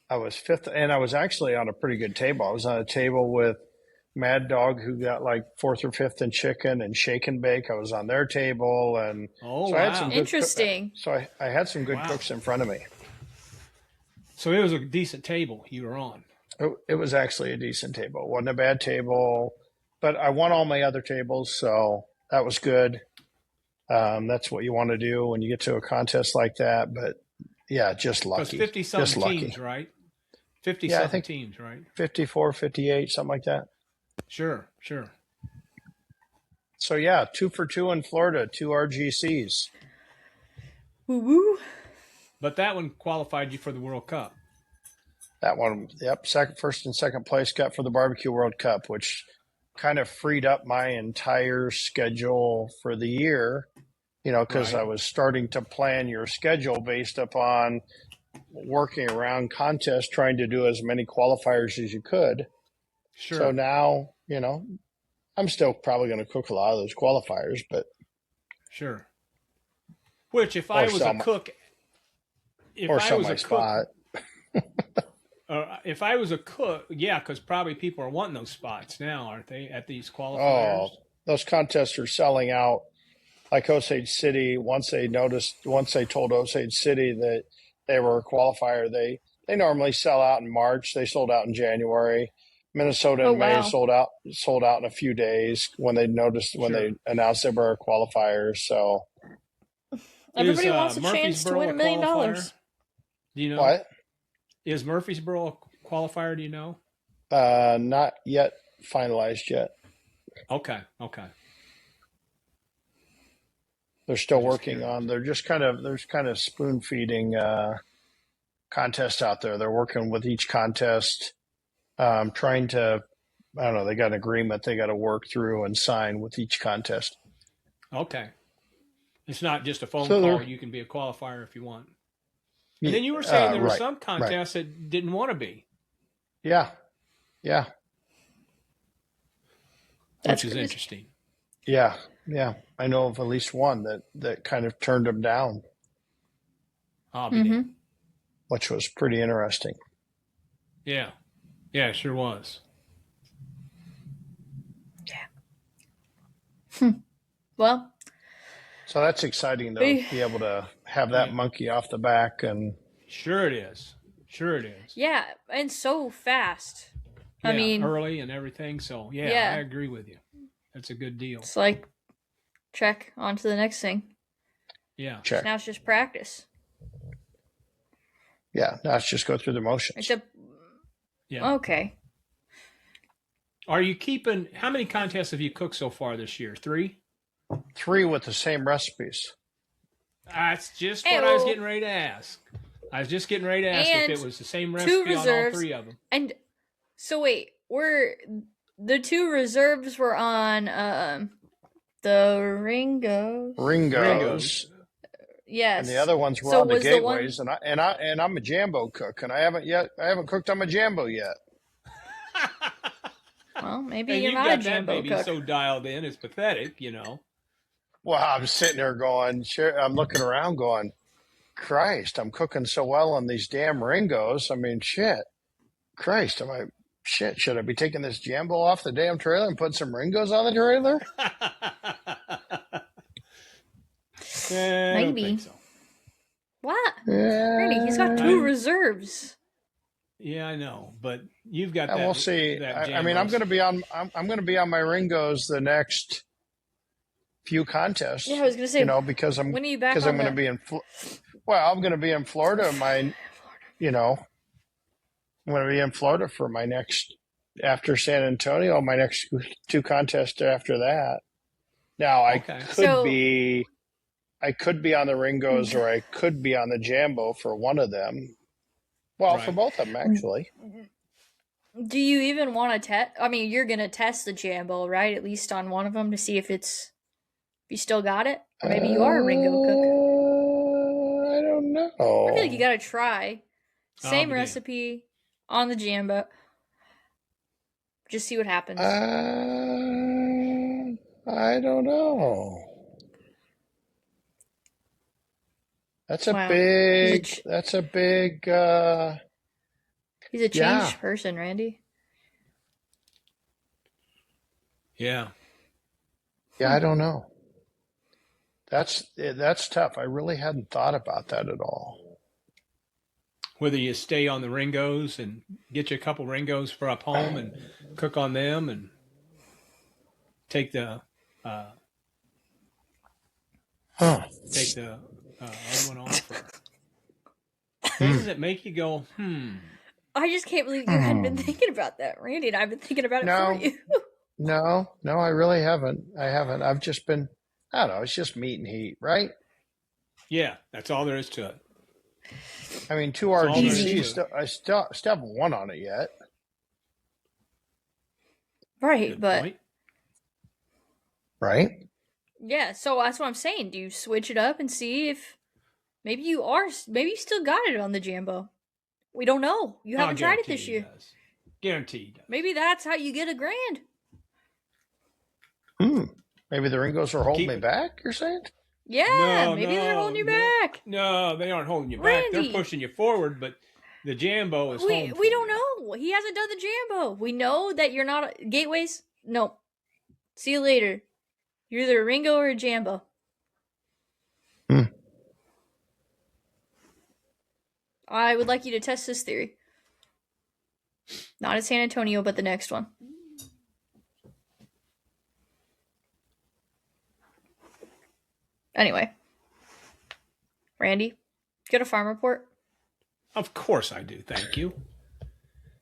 I was 5th, and I was actually on a pretty good table. I was on a table with Mad Dog, who got like 4th or 5th in chicken, and Shake and Bake. I was on their table, and I had some good interesting. I had some good cooks in front of me. So it was a decent table you were on. It was actually a decent table. It wasn't a bad table, but I won all my other tables, so that was good. That's what you want to do when you get to a contest like that. But yeah, just Because lucky. 50 Just something lucky. teams, right? 50 Yeah, I something think teams, right? 54, 58, something like that. Sure, sure. So yeah, 2 for 2 in Florida, 2 RGCs. Woo woo. But that one qualified you for the World Cup. That one, yep, first and second place got for the Barbecue World Cup, which kind of freed up my entire schedule for the year, because Right. I was starting to plan your schedule based upon working around contests, trying to do as many qualifiers as you could. Sure. So now, I'm still probably going to cook a lot of those qualifiers, but Sure. Which, if I was a cook, sell my spot. If I was a cook, yeah, because probably people are wanting those spots now, aren't they, at these qualifiers? Oh, those contests are selling out. Like Osage City, once they told Osage City that they were a qualifier, they normally sell out in March. They sold out in January. Minnesota in May sold out in a few days when they announced they were a qualifier. So everybody wants a chance to win $1 million. Do you know what? Is Murfreesboro a qualifier? Do you know? Not yet finalized yet. Okay. They're still working on. There's kind of spoon feeding contests out there. They're working with each contest, trying to. I don't know. They got an agreement they got to work through and sign with each contest. Okay, it's not just a phone call. You can be a qualifier if you want. And then you were saying there were some contests that didn't want to be. Yeah. Which is interesting. Yeah. I know of at least one that kind of turned them down. Which was pretty interesting. Yeah, it sure was. Yeah. Well. So that's exciting, though, to be able to have that monkey off the back. And Sure it is. Yeah, and so fast. Yeah, I mean, early and everything. So, I agree with you. That's a good deal. It's like, check, on to the next thing. Yeah. Check. So now it's just practice. Yeah, now it's just go through the motions. Okay. Are you keeping, how many contests have you cooked so far this year? 3? 3 with the same recipes. That's just what I was getting ready to ask. If it was the same recipe on all 3 of them. And so wait, the 2 reserves were on the Ringos. Yes. And the other ones were on the Gateways, and I'm a Jambo cook, and I haven't cooked on my Jambo yet. Well, maybe you're not a Jambo cook. Baby so dialed in, it's pathetic, Well, I'm sitting there I'm looking around going, Christ, I'm cooking so well on these damn Ringos. I mean, shit. Christ, should I be taking this Jambo off the damn trailer and putting some Ringos on the trailer? Maybe. I don't think so. What? Randy, he's got 2 reserves. Yeah, I know, but you've got that. We'll see. I mean, I'm going to be on my Ringos the next few contests. Yeah, I was going to say, because I'm when are you back? Because I'm going to be I'm going to be in Florida. I'm going to be in Florida for my next, after San Antonio, my next 2 contests after that. Now I could be on the Ringos or I could be on the Jambo for one of them. Well, for both of them, actually. Do you even want to test? I mean, you're going to test the Jambo, right? At least on one of them to see if you still got it? Or maybe you are a Ringo cook. I don't know. I feel like you got to try. Same recipe on the Jambo. Just see what happens. I don't know. That's a big. He's a changed person, Randy. Yeah. Yeah, I don't know. That's tough. I really hadn't thought about that at all. Whether you stay on the Ringos and get you a couple Ringos for up home and cook on them and take the Oh. take the other one off. Or... Doesn't it make you go, I just can't believe you hadn't been thinking about that, Randy, and I've been thinking about it No. for you. No, I really haven't. I haven't. I've just been, I don't know, it's just meat and heat, right? Yeah, that's all there is to it. I mean, two all there is to RGCs, it. I still haven't won on it yet. Right, Good but point. Right? yeah, so that's what I'm saying. Do you switch it up and see if maybe you still got it on the Jambo? We don't know. You haven't tried it this year. Does. Guaranteed. Maybe that's how you get $1,000. Maybe the Ringos are holding me back, you're saying? Yeah, maybe they're holding you back. No, they aren't holding you back. Randy. They're pushing you forward, but the Jambo is home. We don't know. He hasn't done the Jambo. We know that you're not gateways. No. See you later. You're either a Ringo or a Jambo. I would like you to test this theory. Not at San Antonio, but the next one. Anyway. Randy, got a farm report? Of course I do. Thank you.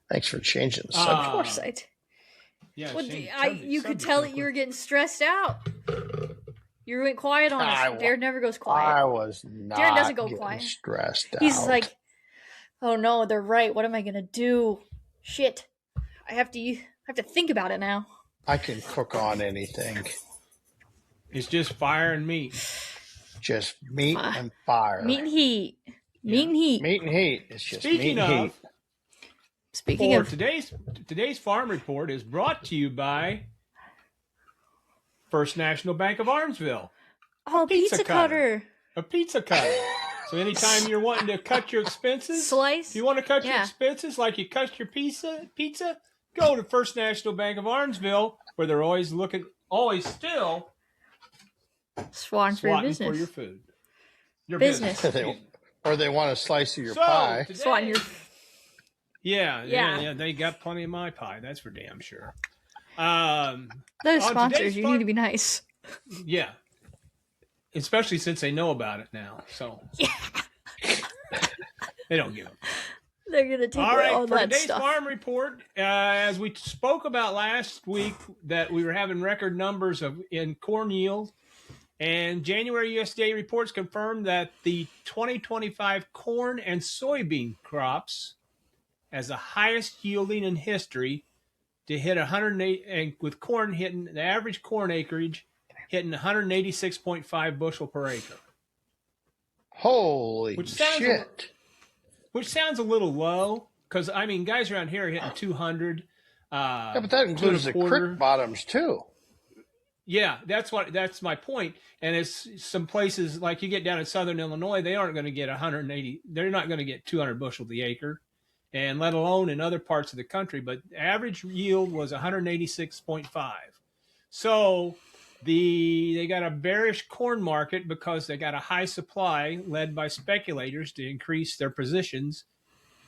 Thanks for changing the Of subject. course I do. Yeah, Well, Shane, you could tell that you were getting stressed out. You went quiet on us. Darren never goes quiet. I was not Darren doesn't go getting quiet. stressed out. He's like, oh no, they're right. What am I gonna do? Shit. I have to think about it now. I can cook on anything. It's just fire and meat. Just meat and fire. Meat and heat. Meat and heat. Meat and heat. It's just Speaking meat and heat. Speaking For of today's farm report is brought to you by First National Bank of Armsville. oh, pizza cutter. A pizza cutter. So anytime you're wanting to cut your expenses, Slice. if you want to cut your Yeah. expenses like you cut your pizza, go to First National Bank of Armsville, where they're always still Swatting for your swatting business. for your food. Your Business. Or they want a slice of your So, pie. today- Swatting your Yeah, they got plenty of my pie. That's for damn sure. those on sponsors. today's You farm- need to be nice. Yeah. Especially since they know about it now. So they don't give them. They're gonna take All right, all for that today's stuff. farm report, as we spoke about last week, that we were having record numbers in corn yield, and January USDA reports confirmed that the 2025 corn and soybean crops, as the highest yielding in history, to hit 108, and with corn hitting the average corn acreage hitting 186.5 bushel per acre. Holy Which sounds shit. Which sounds a little low, because I mean, guys around here are hitting 200. Yeah, but that includes the creek bottoms too. Yeah, that's my point. And it's some places like you get down in southern Illinois, they aren't going to get 180. They're not going to get 200 bushel the acre, and let alone in other parts of the country. But average yield was 186.5. So they got a bearish corn market because they got a high supply led by speculators to increase their positions.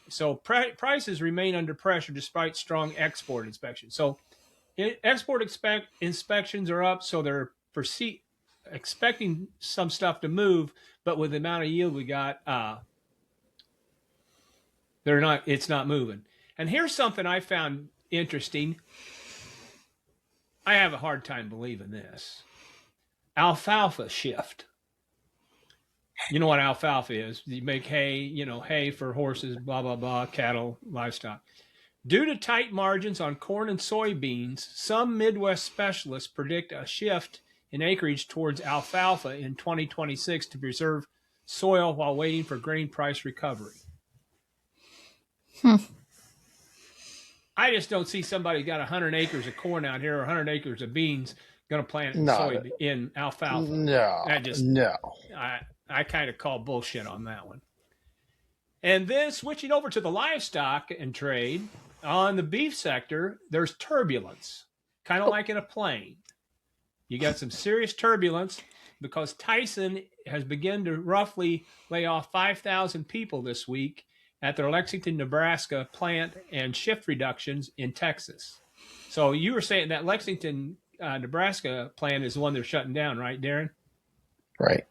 So prices remain under pressure despite strong export inspections. So export inspections are up, so they're expecting some stuff to move, but with the amount of yield we got, it's not moving. And here's something I found interesting. I have a hard time believing this. Alfalfa shift. You know what alfalfa is. You make hay, hay for horses, blah, blah, blah, cattle, livestock. Due to tight margins on corn and soybeans, some Midwest specialists predict a shift in acreage towards alfalfa in 2026 to preserve soil while waiting for grain price recovery. I just don't see somebody got 100 acres of corn out here or 100 acres of beans going to plant in alfalfa. No, I kind of call bullshit on that one. And then switching over to the livestock and trade, on the beef sector, there's turbulence, kind of like in a plane. You got some serious turbulence because Tyson has begun to roughly lay off 5,000 people this week at their Lexington, Nebraska plant and shift reductions in Texas. So you were saying that Lexington, Nebraska plant is the one they're shutting down, right, Darren? Right.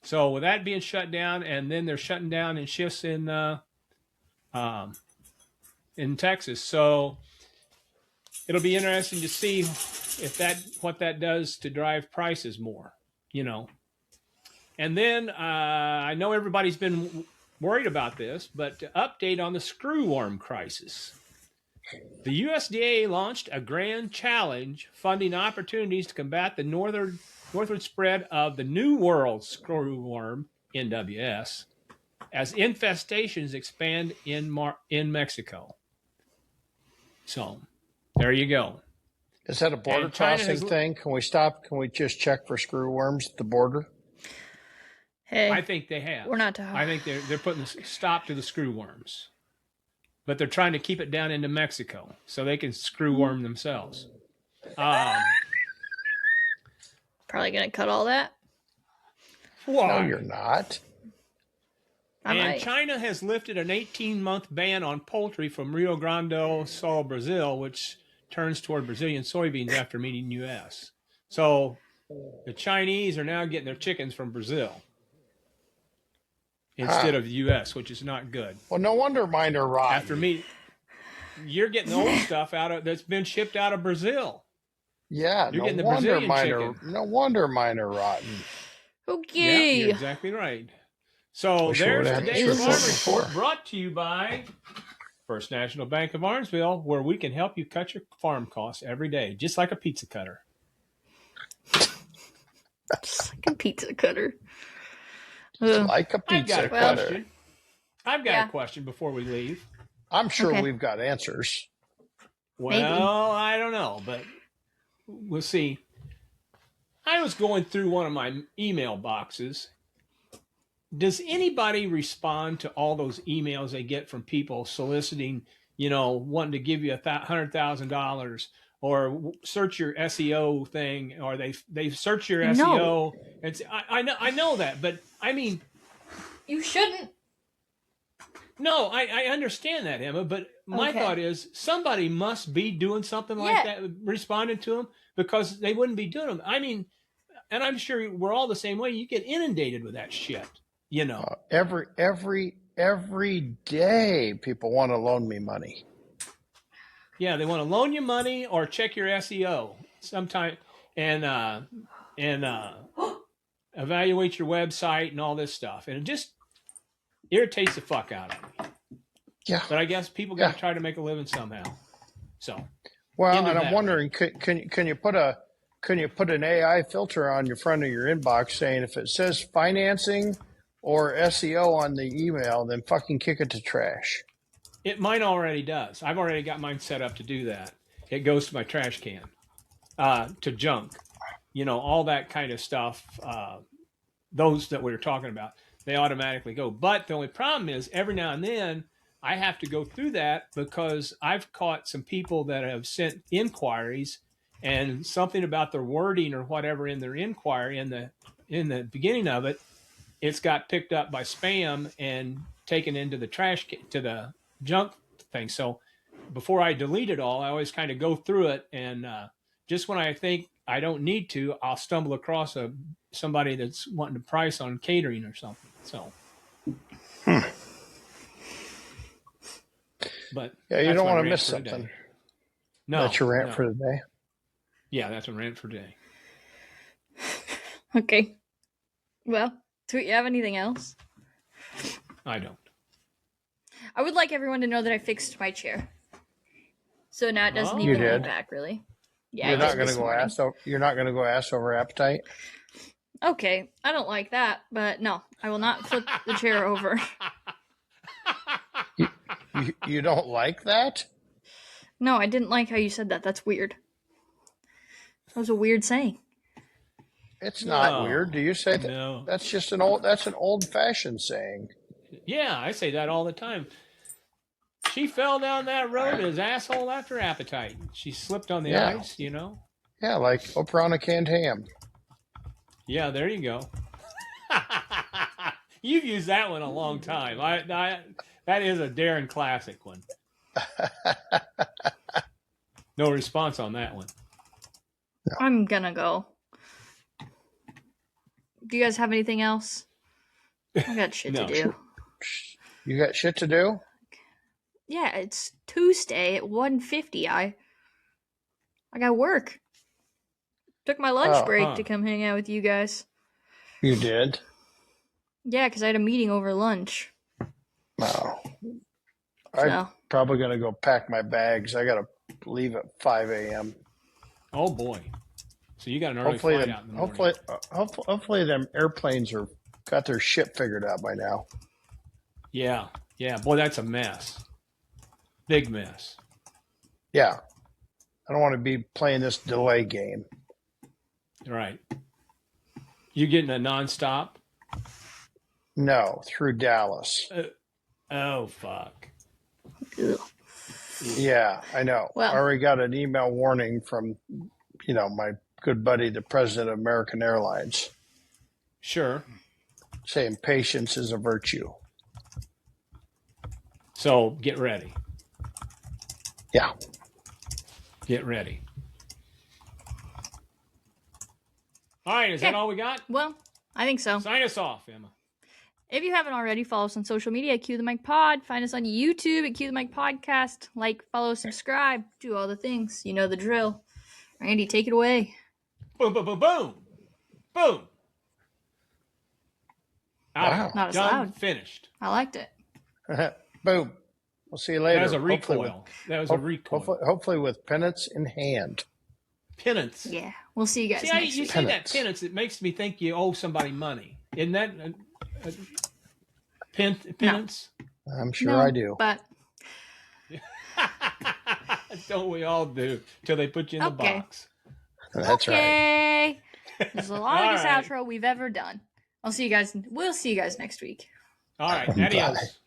So with that being shut down, and then they're shutting down in shifts in Texas. So it'll be interesting to see what that does to drive prices more, you know. And then I know everybody's been worried about this, but to update on the screwworm crisis. The USDA launched a grand challenge funding opportunities to combat the northward spread of the New World screwworm, NWS, as infestations expand in Mexico. So there you go. Is that a border crossing thing? Can we stop? Can we just check for screwworms at the border? Hey, I think they have. we're not to. I think they're putting a stop to the screwworms, but they're trying to keep it down into Mexico so they can screwworm themselves. Probably gonna cut all that. Why? No, you're not. And China has lifted an 18-month ban on poultry from Rio Grande do Sul, Brazil, which turns toward Brazilian soybeans after meeting U.S. So the Chinese are now getting their chickens from Brazil instead of the U.S., which is not good. Well, no wonder mine are rotten. After you're getting the old stuff that's been shipped out of Brazil. Yeah, you're getting the Brazilian chicken. No wonder mine are rotten. Okay. Yeah, you're exactly right. So there's today's Farm Report, brought to you by First National Bank of Arnesville, where we can help you cut your farm costs every day, just like a pizza cutter. Just like a pizza cutter. Like a pizza cutter. I've got a question before we leave. I'm sure we've got answers. Well, maybe. I don't know, but we'll see. I was going through one of my email boxes. Does anybody respond to all those emails they get from people soliciting, wanting to give you $100,000 or search your SEO thing, or they search your SEO? No. I know that, but I mean, you shouldn't. No, I understand that, Emma, but my thought is somebody must be doing something like that, responding to them, because they wouldn't be doing them. I mean, and I'm sure we're all the same way. You get inundated with that shit. Every day people want to loan me money. Yeah, they want to loan you money or check your SEO sometime and evaluate your website and all this stuff. And it just irritates the fuck out of me. Yeah. But I guess people got to try to make a living somehow. So. Well, and I'm wondering, can you put an AI filter on your front of your inbox saying if it says financing or SEO on the email, then fucking kick it to trash? Mine already does. I've already got mine set up to do that. It goes to my trash can, to junk, all that kind of stuff. Those that we were talking about, they automatically go. But the only problem is every now and then I have to go through that because I've caught some people that have sent inquiries and something about their wording or whatever in their inquiry in the beginning of it, it's got picked up by spam and taken into the trash to the junk thing. So before I delete it all, I always kind of go through it, and just when I think I don't need to, I'll stumble across somebody that's wanting to price on catering or something. So, but you don't want to miss something. No, that's your rant for the day. Yeah, that's a rant for today. Okay. Well, do you have anything else? I don't. I would like everyone to know that I fixed my chair, so now it doesn't even lean back. Really? Yeah. You're not going to go ass. You're not going to go ass over appetite. Okay, I don't like that, but no, I will not flip the chair over. You don't like that? No, I didn't like how you said that. That's weird. That was a weird saying. It's not weird. Do you say that? No. That's just an old-fashioned saying. Yeah, I say that all the time. She fell down that road as asshole after appetite. She slipped on the ice, Yeah, like Oprah on a canned ham. Yeah, there you go. You've used that one a long time. That is a Darren classic one. No response on that one. No. I'm gonna go. Do you guys have anything else? I got shit No. to do. You got shit to do? Yeah, it's Tuesday at 1:50. I got work. Took my lunch break to come hang out with you guys. You did? Yeah, because I had a meeting over lunch. No. So. I'm probably going to go pack my bags. I got to leave at 5 a.m. Oh, boy. So you got an early flight out in the morning. Hopefully them airplanes got their shit figured out by now. Yeah. Yeah. Boy, that's a mess. Big mess. Yeah. I don't want to be playing this delay game. Right. You getting a nonstop? No, through Dallas. Oh, fuck. Ugh. Yeah, I know. Well, I already got an email warning from, my good buddy, the president of American Airlines, Sure. saying patience is a virtue. So get ready. Yeah. Get ready. All right. Is that all we got? Well, I think so. Sign us off, Emma. If you haven't already, follow us on social media at Cue the Mic Pod. Find us on YouTube at Cue the Mic Podcast. Like, follow, subscribe, do all the things. You know the drill. Randy, take it away. Boom, boom, boom, boom. Boom. Wow. Not as Done, loud. Finished. I liked it. Boom. We'll see you later. That was a recoil. Hopefully with penance in hand. Penance. Yeah. We'll see you guys See, next you week. say that penance, it makes me think you owe somebody money. Isn't that penance? I'm sure I do. But Don't we all do? Till they put you in the box. That's right. okay. This is the longest All right. outro we've ever done. We'll see you guys next week. All right. Bye. Adios.